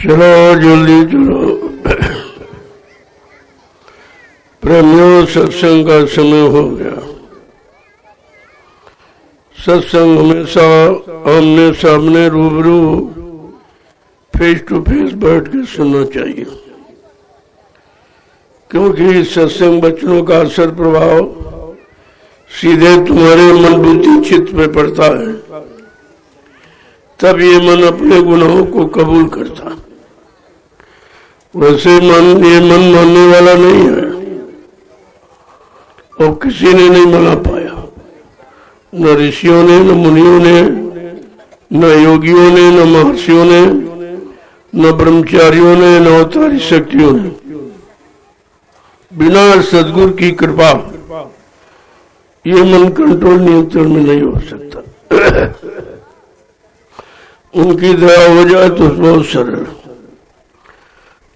चलो जल्दी चलो प्रेमियों, सत्संग का समय हो गया। सत्संग हमेशा आमने सामने रूबरू फेस टू फेस बैठ के सुनना चाहिए, क्योंकि सत्संग वचनों का असर प्रभाव सीधे तुम्हारे मन बुद्धि चित्त में पड़ता है, तब ये मन अपने गुनाहों को कबूल करता। वैसे ये मन मानने वाला नहीं है और किसी ने नहीं मना पाया, न ऋषियों ने, न मुनियों ने, न योगियों ने, न महर्षियों ने, न ब्रह्मचारियों ने, न अवतारी शक्तियों ने। बिना सद्गुरु की कृपा ये मन कंट्रोल नियंत्रण में नहीं हो सकता। उनकी दया हो जाए तो बहुत सरल,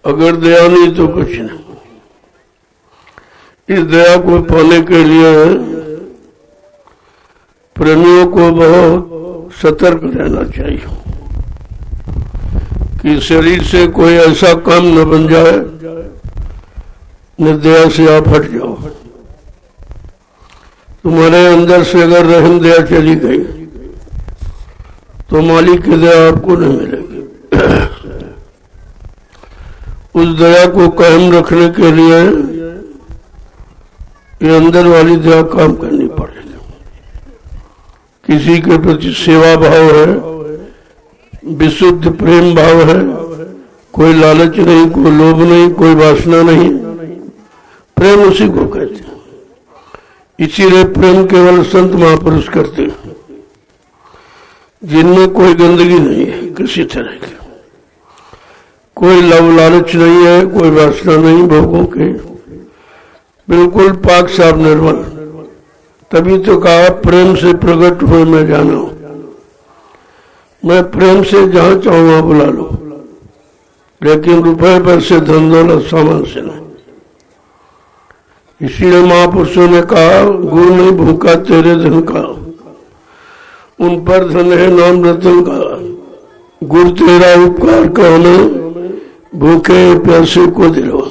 अगर दया नहीं तो कुछ नहीं। इस दया को पाने के लिए प्रेमियों को बहुत सतर्क रहना चाहिए कि शरीर से कोई ऐसा काम न बन जाए निर्दया से आप हट जाओ। तुम्हारे अंदर से अगर रहम दया चली गई तो मालिक की दया आपको नहीं मिलेगी। उस दया को कायम रखने के लिए ये अंदर वाली दया काम करनी पड़ेगी। किसी के प्रति सेवा भाव है, विशुद्ध प्रेम भाव है, कोई लालच नहीं, कोई लोभ नहीं, कोई वासना नहीं, प्रेम उसी को कहते हैं। इसीलिए प्रेम केवल संत महापुरुष करते हैं जिनमें कोई गंदगी नहीं है, किसी तरह की कोई लव लालच नहीं है, कोई वासना नहीं भोगों के, बिल्कुल पाक साफ निर्मल। तभी तो कहा प्रेम से प्रकट हुए मैं जाना हूं। मैं प्रेम से जहां चाहूं वहां बुला लो, लेकिन रुपए पर से धन दौलत सामान से नहीं। इसीलिए महापुरुषों ने कहा गुरु नहीं भूखा तेरे धन का, उन पर धन है नाम रतन का। गुरु तेरा उपकार कहने भूखे प्यासे को दिलवा।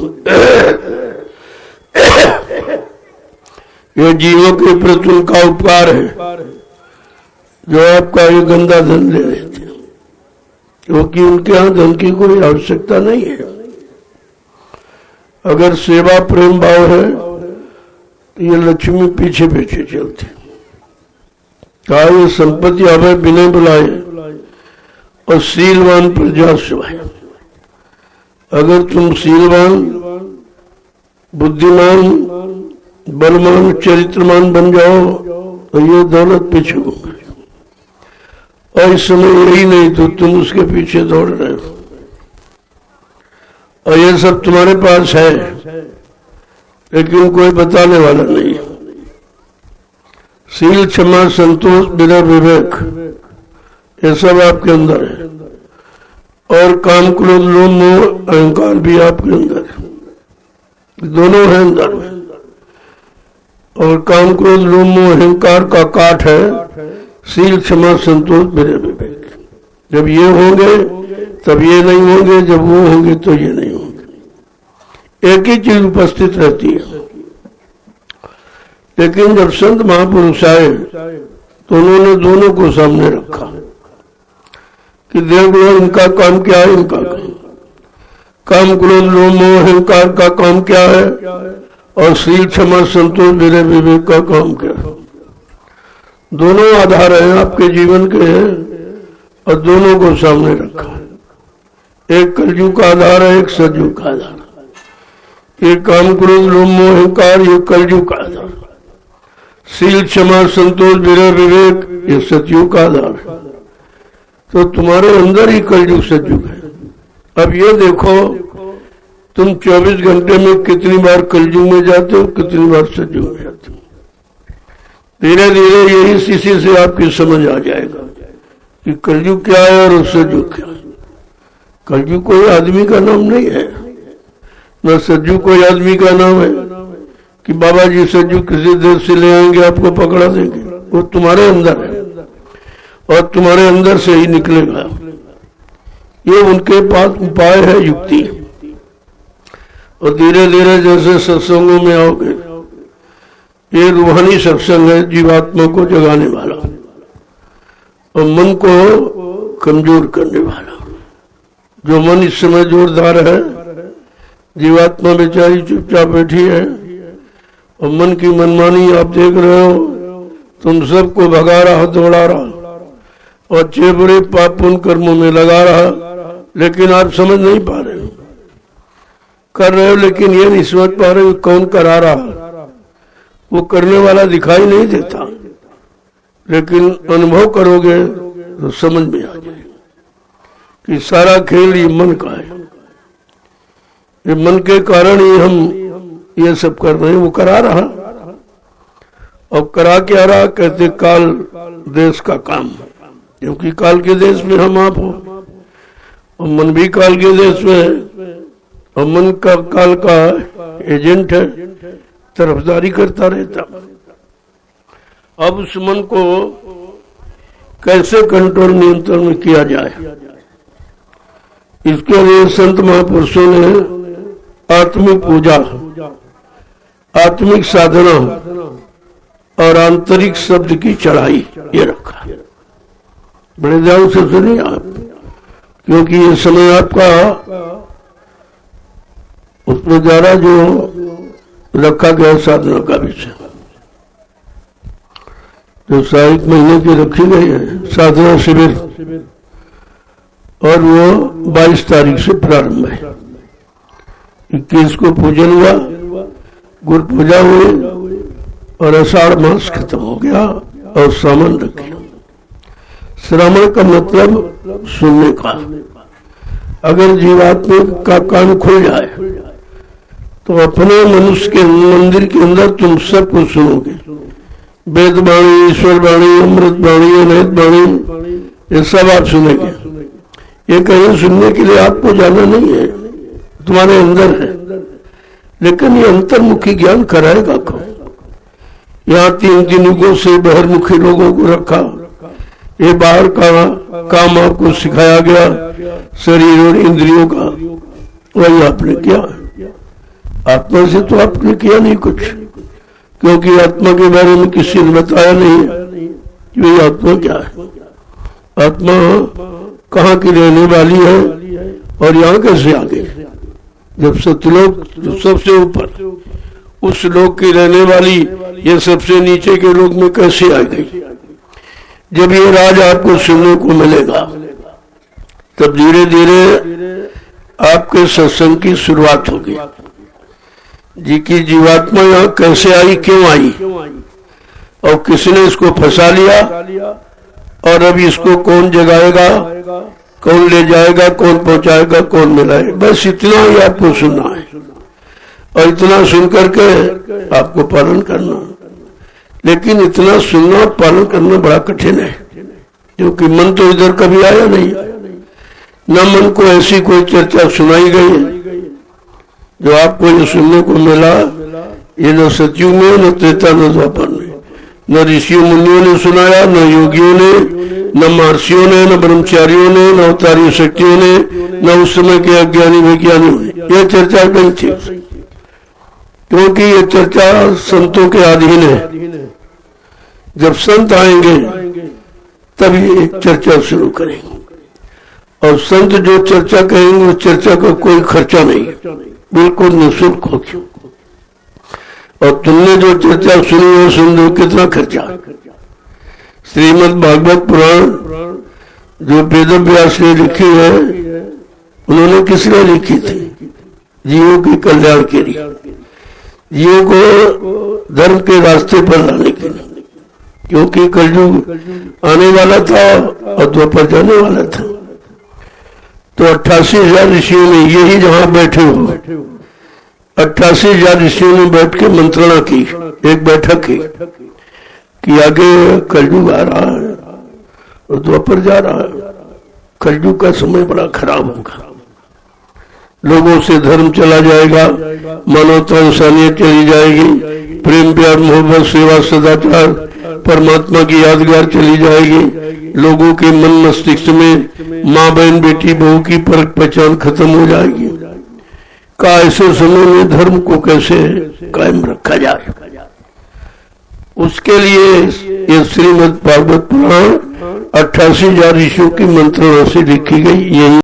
ये जीवों के प्रति उनका उपकार है जो आपका ये गंदा धन ले लेते हैं, क्योंकि उनके यहाँ धन की कोई आवश्यकता नहीं है। अगर सेवा प्रेम भाव है तो ये लक्ष्मी पीछे पीछे चलती। कहा ये संपत्ति आवे बिना बुलाए और शीलवान प्रजा सुभाए। अगर तुम शीलवान, बुद्धिमान, बलवान, चरित्रमान बन जाओ तो ये दौलत पीछे होगी, और इस समय यही नहीं तो तुम उसके पीछे दौड़ रहे हो और ये सब तुम्हारे पास है, लेकिन कोई बताने वाला नहीं। शील, क्षमा, संतोष, विनय, विवेक ये सब आपके अंदर है, और काम, क्रोध, लोभ, मोह, अहंकार भी आपके अंदर है। दोनों है अंदर में। और काम, क्रोध, लोभ, मोह, अहंकार का काट है शील, क्षमा, संतोष, विनय, विवेक। जब ये होंगे तब ये नहीं होंगे, जब वो होंगे तो ये नहीं होंगे। एक ही चीज उपस्थित रहती है। लेकिन जब संत महापुरुष आए तो उन्होंने दोनों को सामने रखा कि देख लो इनका काम क्या है, इनका काम, क्रोध, लोभ, मोह, अहंकार का काम क्या है, और शील, क्षमा, संतोष, विनय, विवेक का काम क्या है। दोनों आधार हैं आपके जीवन के, और दोनों को सामने रखा। एक कलयुग का आधार है, एक सतयुग का आधार। एक काम, क्रोध, लोभ, मोह, अहंकार ये कलयुग का आधार। शील, क्षमा, संतोष, विनय, विवेक ये सतयुग का आधार है। तो तुम्हारे अंदर ही कलयुग सतयुग है। अब ये देखो तुम 24 घंटे में कितनी बार कलयुग में जाते हो, कितनी बार सतयुग में जाते हो। धीरे धीरे यही शीशी से आपकी समझ आ जाएगा कि कलयुग क्या है और सतयुग क्या है। कलयुग कोई आदमी का नाम नहीं है, न सतयुग कोई आदमी का नाम है कि बाबा जी सतयुग किसी देश से ले आएंगे आपको पकड़ा देंगे। वो तुम्हारे अंदर है और तुम्हारे अंदर से ही निकलेगा। ये उनके पास उपाय है, युक्ति। और धीरे धीरे जैसे सत्संगों में आओगे, ये रूहानी सत्संग है, जीवात्मा को जगाने वाला और मन को कमजोर करने वाला। जो मन इस समय जोरदार है, जीवात्मा बेचारी चुपचाप बैठी है और मन की मनमानी आप देख रहे हो, तुम सबको भगा रहा, दौड़ा रहा और अच्छे बुरे पाप पुण्य कर्मों में लगा रहा, लेकिन आप समझ नहीं पा रहे हो। कर रहे हो लेकिन ये नहीं समझ पा रहे हो कौन करा रहा। वो करने वाला दिखाई नहीं देता, लेकिन अनुभव करोगे तो समझ में आ जाएगा कि सारा खेल ये मन का है। ये मन के कारण ही हम ये सब कर रहे हैं। वो करा रहा, और करा क्या रहा, कहते काल देश का काम, क्योंकि काल के देश में हम आप हो और मन भी काल के देश में है और मन का काल का एजेंट है, तरफदारी करता रहता। अब उस मन को कैसे कंट्रोल नियंत्रण में किया जाए, इसके लिए संत महापुरुषों ने आत्मिक पूजा, आत्मिक साधना और आंतरिक शब्द की चढ़ाई ये रखा। बड़े ध्यान से सुनिए आप, क्योंकि ये समय आपका उसमें ज्यादा जो रखा गया साधना का विषय, जो साहिक महीने की रखी गई है साधना शिविर, और वो 22 तारीख से प्रारंभ है। 21 को पूजन हुआ, गुरु पूजा हुई और आषाढ़ मास खत्म हो गया और सावन रखे। श्रवण का मतलब सुनने का। अगर जीवात्मा का कान खुल जाए तो अपने मनुष्य के मंदिर के अंदर तुम सब कुछ सुनोगे। वेद वाणी, ईश्वर वाणी, अमृत वाणी, अनहद वाणी, ये सब आप सुनेंगे। ये कहीं सुनने के लिए आपको जाना नहीं है, तुम्हारे अंदर है। लेकिन ये अंतर्मुखी ज्ञान कराएगा कौन? यहाँ 3 युगों से बहिर्मुखी लोगों को रखा, ये बाहर का काम आपको सिखाया गया, शरीर और इंद्रियों का, वही आपने किया। आत्मा से तो आपने किया नहीं कुछ, क्योंकि आत्मा के बारे में किसी ने बताया नहीं कि भाई आत्मा क्या है, आत्मा कहाँ की रहने वाली है और यहाँ कैसे आ गई। जब सतलोक जो सबसे ऊपर, उस लोक की रहने वाली ये सबसे नीचे के लोक में कैसे आ गई। जब ये राज आपको सुनने को मिलेगा, तब धीरे धीरे आपके सत्संग की शुरुआत होगी। जी की जीवात्मा यहाँ कैसे आई, क्यों आई, और किसने इसको फंसा लिया, और अब इसको कौन जगाएगा, कौन ले जाएगा, कौन पहुंचाएगा, कौन मिलाएगा। बस इतना ही आपको सुनना है और इतना सुन करके आपको पालन करना। लेकिन इतना सुनना पालन करना बड़ा कठिन है, क्योंकि मन तो इधर कभी आया नहीं, न मन को ऐसी कोई चर्चा सुनाई गई जो आपको ये सुनने को मिला। ये न सतयुग में, न त्रेता, न द्वापर में, न ऋषियों मुनियों ने सुनाया, न योगियों ने, न महर्षियों ने, न ब्रह्मचारियों ने, न अवतारी शक्तियों ने, न उस समय के अज्ञानी वैज्ञानिकों ने। यह चर्चा नहीं थी, क्योंकि ये चर्चा संतों के अधीन है। जब संत आएंगे तब ये चर्चा शुरू करेंगे, और संत जो चर्चा करेंगे उस चर्चा का कोई खर्चा नहीं, बिल्कुल निःशुल्क होगी। और तुमने जो चर्चा सुनी हो, सुन लो कितना खर्चा। श्रीमद् भागवत पुराण जो वेद व्यास ने लिखी है, उन्होंने किस लिए लिखी थी? जीवों के कल्याण के लिए, जीवों को धर्म के रास्ते पर लाने के लिए, क्योंकि कलयुग आने वाला था और द्वापर जाने वाला था। तो 88,000 ऋषियों ने, यही जहां बैठे हो 88,000 ऋषियों ने बैठ के मंत्रणा की, एक बैठक की कि आगे कलयुग आ रहा है और द्वापर जा रहा है। कलयुग का समय बड़ा खराब होगा, लोगों से धर्म चला जाएगा, मानवता इंसानियत चली जाएगी, प्रेम प्यार मोहब्बत सेवा सदाचार परमात्मा की यादगार चली जाएगी, लोगों के मन मस्तिष्क में माँ बहन बेटी बहू की परख पहचान खत्म हो जाएगी। का ऐसे समय में धर्म को कैसे कायम रखा जाए, उसके लिए ये श्रीमद् भागवत पुराण 88,000 ऋषियों की मंत्रणा से लिखी गई। यही